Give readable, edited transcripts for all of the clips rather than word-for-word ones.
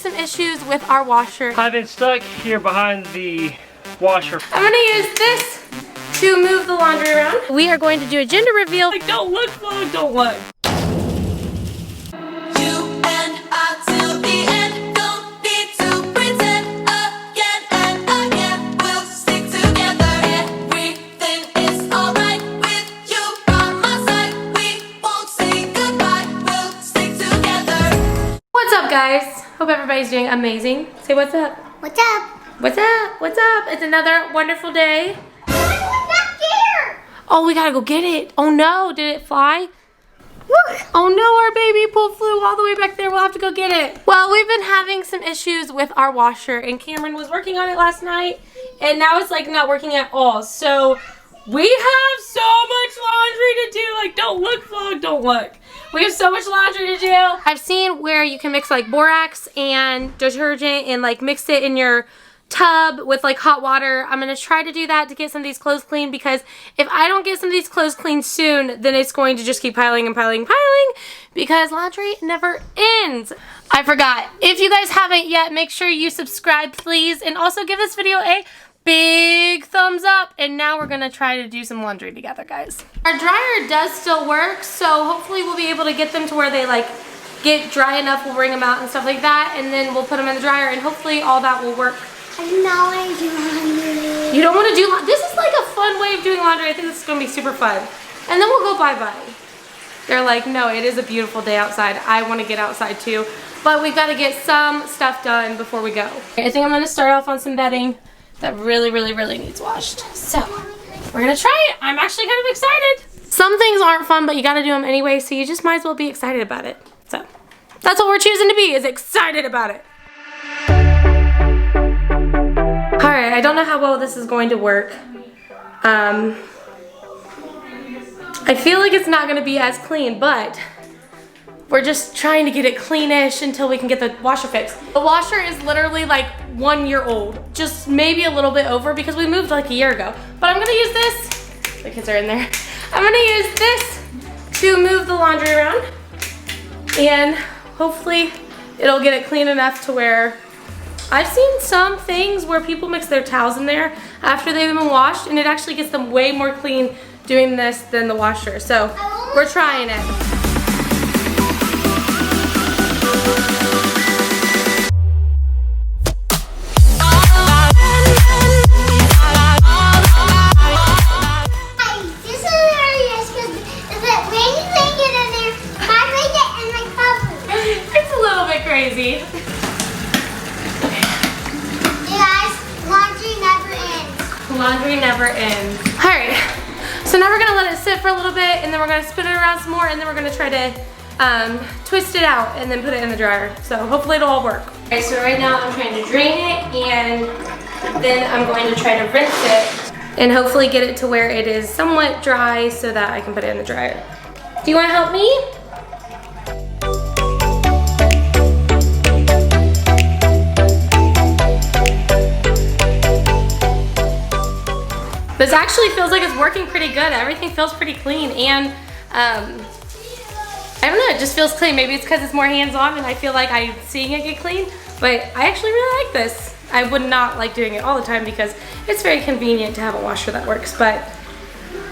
some issues with our washer. I've been stuck here behind the washer. I'm gonna use this to move the laundry around. We are going to do a gender reveal. Like, don't look, Vlog, don't look. Guys, hope everybody's doing amazing. Say what's up. What's up? What's up? What's up? It's another wonderful day. What's back here? Oh, we gotta go get it. Oh no, did it fly? Look. Oh no, our baby pool flew all the way back there. We'll have to go get it. Well, we've been having some issues with our washer, and Cameron was working on it last night, and now it's like not working at all. So we have so much laundry to do. Like, don't look, Vlog, don't look. We have so much laundry to do. I've seen where you can mix like borax and detergent and like mix it in your tub with like hot water. I'm gonna try to do that to get some of these clothes clean, because if I don't get some of these clothes clean soon, then it's going to just keep piling and piling and piling, because laundry never ends. I forgot. If you guys haven't yet, make sure you subscribe, please, and also give this video a big thumbs up. And now we're gonna try to do some laundry together, guys. Our dryer does still work, so hopefully we'll be able to get them to where they like get dry enough. We'll bring them out and stuff like that, and then we'll put them in the dryer, and hopefully all that will work. I do not want to do laundry. You don't want to do laundry? This is like a fun way of doing laundry. I think this is gonna be super fun. And then we'll go bye-bye. They're like, no, it is a beautiful day outside. I want to get outside too, but we've got to get some stuff done before we go. I think I'm gonna start off on some bedding that really needs washed. So we're gonna try it. I'm actually kind of excited. Some things aren't fun, but you gotta do them anyway, so you just might as well be excited about it. So that's what we're choosing to be, is excited about it. All right, I don't know how well this is going to work. I feel like it's not gonna be as clean, but we're just trying to get it cleanish until we can get the washer fixed. The washer is literally like 1 year old, just maybe a little bit over, because we moved like a year ago. But I'm gonna use this, the kids are in there. I'm gonna use this to move the laundry around, and hopefully it'll get it clean enough to where, I've seen some things where people mix their towels in there after they've been washed, and it actually gets them way more clean doing this than the washer. So we're trying it. Crazy. You guys, laundry never ends. Laundry never ends. All right, so now we're gonna let it sit for a little bit, and then we're gonna spin it around some more, and then we're gonna try to twist it out and then put it in the dryer. So hopefully it'll all work. All right, so right now I'm trying to drain it, and then I'm going to try to rinse it and hopefully get it to where it is somewhat dry so that I can put it in the dryer. Do you wanna help me? This actually feels like it's working pretty good. Everything feels pretty clean, and I don't know, it just feels clean. Maybe it's because it's more hands-on and I feel like I'm seeing it get clean, but I actually really like this. I would not like doing it all the time because it's very convenient to have a washer that works, but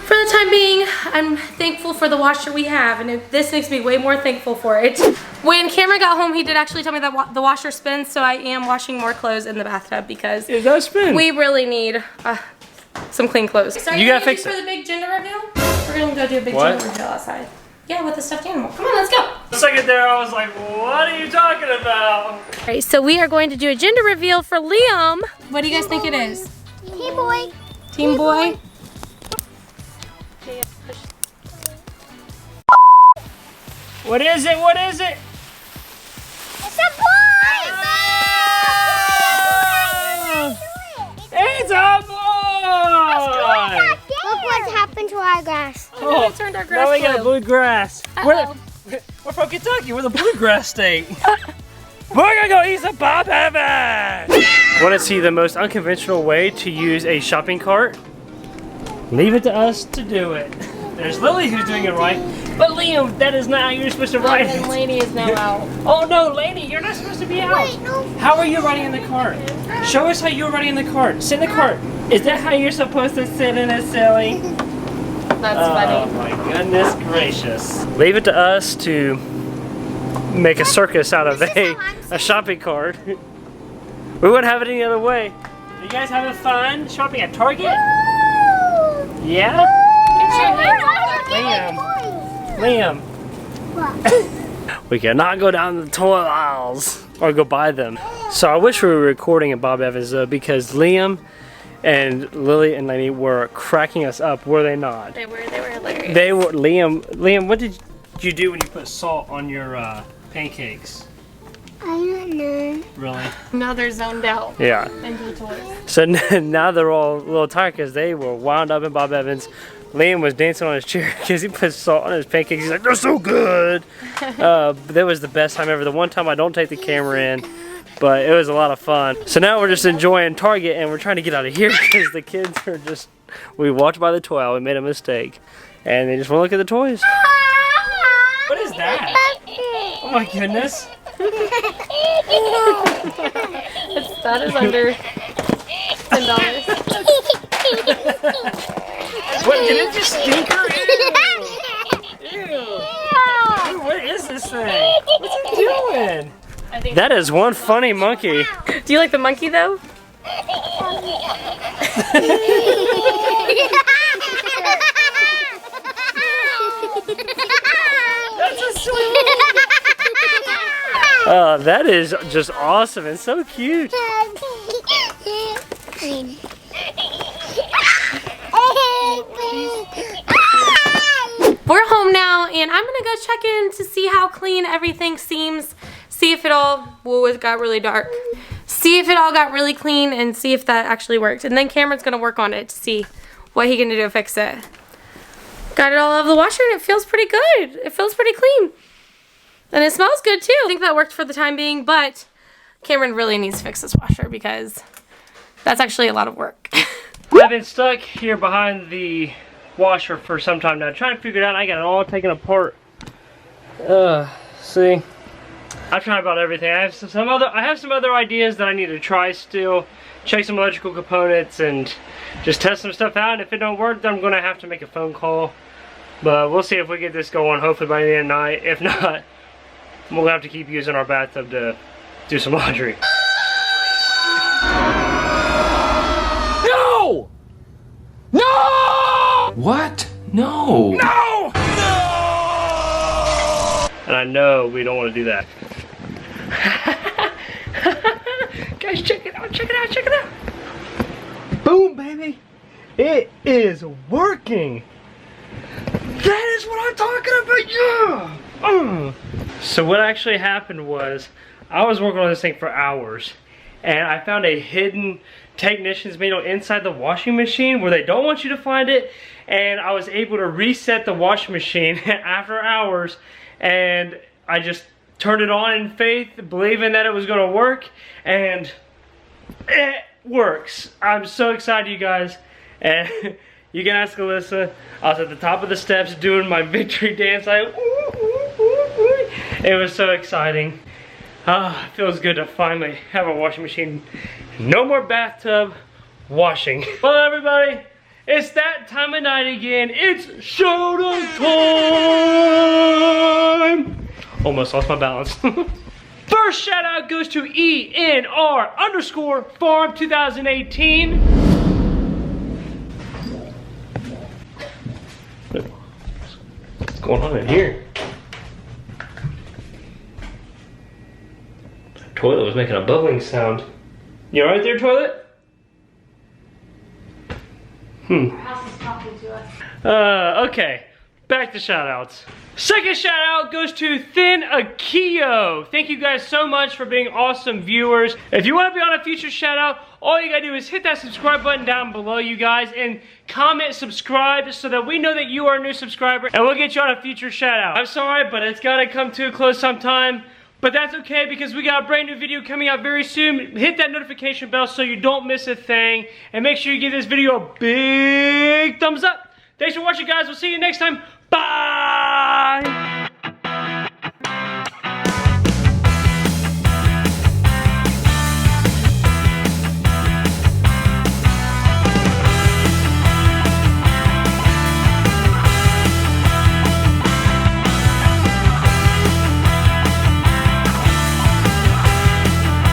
for the time being, I'm thankful for the washer we have, and this makes me way more thankful for it. When Cameron got home, he did actually tell me that the washer spins, so I am washing more clothes in the bathtub because it does spin. We really need some clean clothes. So you gotta fix it. For the big gender reveal? We're gonna go do a big gender reveal outside. Yeah, with the stuffed animal. Come on, let's go. A second there, I was like, what are you talking about? All right, so we are going to do a gender reveal for Liam. What do you guys think it is? Team boy. Team boy? What is it? What is it? It's a boy! It's a boy! Look what's happened to our grass. Oh, we turned our grass now we got blue grass. Uh-oh. We're from Kentucky. We're the bluegrass state. We're gonna go eat some Bob Heaven! Want to see the most unconventional way to use a shopping cart? Leave it to us to do it. There's Lily who's doing it right. But Liam, that is not how you're supposed to ride And it. Lainey is now out. Oh no, Lainey, you're not supposed to be out. Wait, no. How are you riding in the cart? Show us how you're riding in the cart. Sit in the cart. Is that how you're supposed to sit in it, silly? That's Oh funny. my goodness gracious. Leave it to us to make a circus out of a shopping cart. We wouldn't have it any other way. Are you guys having fun shopping at Target? Yeah? Liam. We cannot go down the toy aisles or go buy them. So I wish we were recording at Bob Evans though, because Liam and Lily and Lainey were cracking us up, were they not? They were hilarious. They were. Liam, what did you do when you put salt on your pancakes? I don't know. Really? Now they're zoned out Yeah. into the toys. So now they're all a little tired because they were wound up in Bob Evans. Liam was dancing on his chair because he put salt on his pancakes. He's like, they're so good. That was the best time ever. The one time I don't take the camera in, but it was a lot of fun. So now we're just enjoying Target and we're trying to get out of here because the kids are just, we walked by the toy aisle, we made a mistake, and they just want to look at the toys. What is that? Oh my goodness. That is under $10. What, did it just stink her? Ew. Ew. What is this thing? What's it doing? I think. That is one funny monkey. Do you like the monkey though? That's a sweet. That is just awesome and so cute. We're home now, and I'm gonna go check in to see how clean everything seems. See if it all, whoa, it got really dark. See if it all got really clean and see if that actually worked. And then Cameron's gonna work on it to see what he can do to fix it. Got it all out of the washer and it feels pretty good. It feels pretty clean. And it smells good too. I think that worked for the time being, but Cameron really needs to fix this washer because that's actually a lot of work. I've been stuck here behind the washer for some time now, trying to figure it out. I got it all taken apart. See, I've tried about everything. I have some other ideas that I need to try still. Check some electrical components and just test some stuff out. And if it don't work, then I'm gonna have to make a phone call. But we'll see if we get this going. Hopefully by the end of the night. If not, we'll have to keep using our bathtub to do some laundry. No! No! What? No! No! And I know we don't want to do that. Guys, check it out, check it out, check it out. Boom, baby. It is working. That is what I'm talking about, yeah. So what actually happened was, I was working on this thing for hours, and I found a hidden technician's manual inside the washing machine where they don't want you to find it, and I was able to reset the washing machine after hours, and I just turned it on in faith, believing that it was gonna work, and it works. I'm so excited, you guys, and you can ask Alyssa. I was at the top of the steps doing my victory dance. It was so exciting. It feels good to finally have a washing machine. No more bathtub washing. Well, everybody, it's that time of night again. It's showdown time. Almost lost my balance. First shout out goes to ENR_farm 2018. What's going on in here? The toilet was making a bubbling sound. You alright there, toilet? Our house is talking to us. Okay. Back to shout outs. Second shout out goes to Thin Akio. Thank you guys so much for being awesome viewers. If you want to be on a future shout out, all you gotta do is hit that subscribe button down below, you guys, and comment subscribe so that we know that you are a new subscriber and we'll get you on a future shout out. I'm sorry, but it's gotta come to a close sometime. But that's okay because we got a brand new video coming out very soon. Hit that notification bell so you don't miss a thing. And make sure you give this video a big thumbs up. Thanks for watching, guys. We'll see you next time. Bye! Bye.